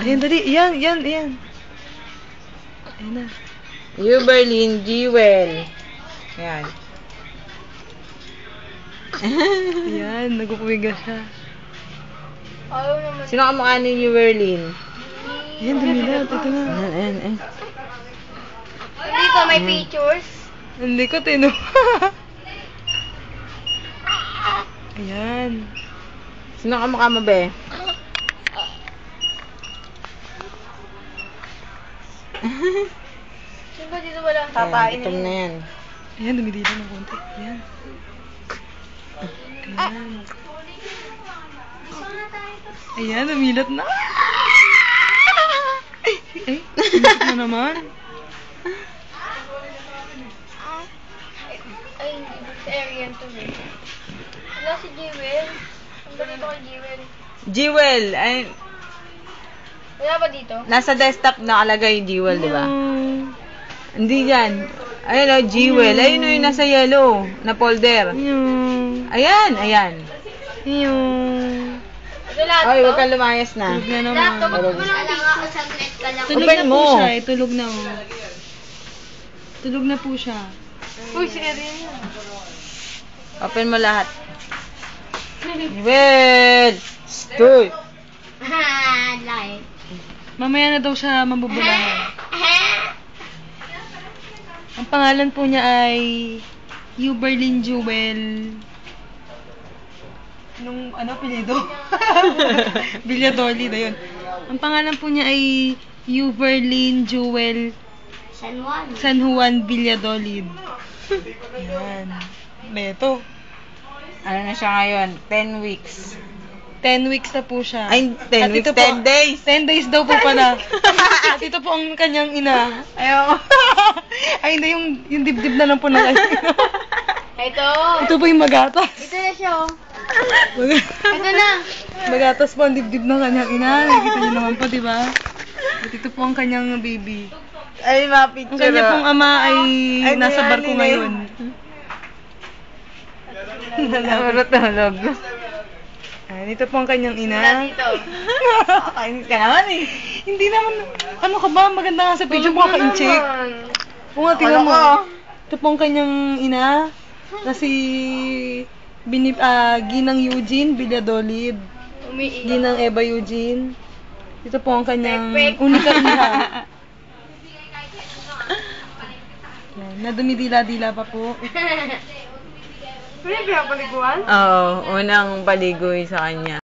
Ayan, dali. Yan. Ayan na. Uberlin Jewel. Ayan. Ayan, nagpupuwiga siya. Sino kamukha ni Uberlin? Ayan, dumilat. Ito na. Ayan. Hindi ko may pictures. Hindi ko tino. Ayan. Sino kamukha mo, be? Sino ba dito walang Ayan, kapain? gutom na yan. Ayan, dumidila ng konti. Ayan. Ayan, dumilat na. Ay, dumilat na naman. Ay, sa area to eh. Wala si Jewel. Ang ganito kay Jewel. Jewel. Ay, Wala ba dito? nasa desktop nakalagay Jewel, di ba? Ayan. Hindi yan. Ayun o, Jewel. Ayun o yung nasa yellow na folder. Ayan. Ayan. Ito lahat Ay, to? huwag kang lumayas na. Tulog na Lahat to? naman. Ba't mo lang dito? Saglit ka lang. Tulog Open na po mo. siya eh. Tulog na oh. Tulog na po siya. Uy, si Erin yun. Open mo lahat. Jewel! Stoy! Like. Mamaya na daw siya mabubulahan. Ang pangalan po niya ay Uberlin Jewel. Nung ano, pilido? Villadolid, ayun. Ang pangalan po niya ay Uberlin Jewel San Juan. San Juan Villadolid. Ayan. Beto. Ano na siya ngayon? 10 weeks. 10 weeks na po siya. Ay, 10 At weeks, ito po- 10 days. 10 days daw po pala. At ito po ang kanyang ina. Ayaw. Ay, hindi yung dibdib na lang po ng kanyang ina. Ito. Ito po yung magatas. Ito na siya. Oh. Ito na. Magatas po ang dibdib ng kanyang ina. Nakikita niyo naman po, di ba? At ito po ang kanyang baby. Ay, Ang mapicture. kanya pong ama ay Ay, nasa di, barko ano ngayon. Natulog. Ayan, ito po ang kanyang Wala ina. dito. Kainis ka naman eh. Hindi naman, ano ka ba? Maganda nga sa picture mo ka-incheck. Oo nga, tingnan mo. Ano ko? Ito po ang kanyang ina. Kasi, Ginang Eugene Villadolid. Umiiyak. Ginang Eva Eugene. Ito po ang kanyang Pek-pek. unika iha. Yan, na dumidila-dila pa po. Ano yung pinapaliguan? Oo, unang paligoy sa kanya.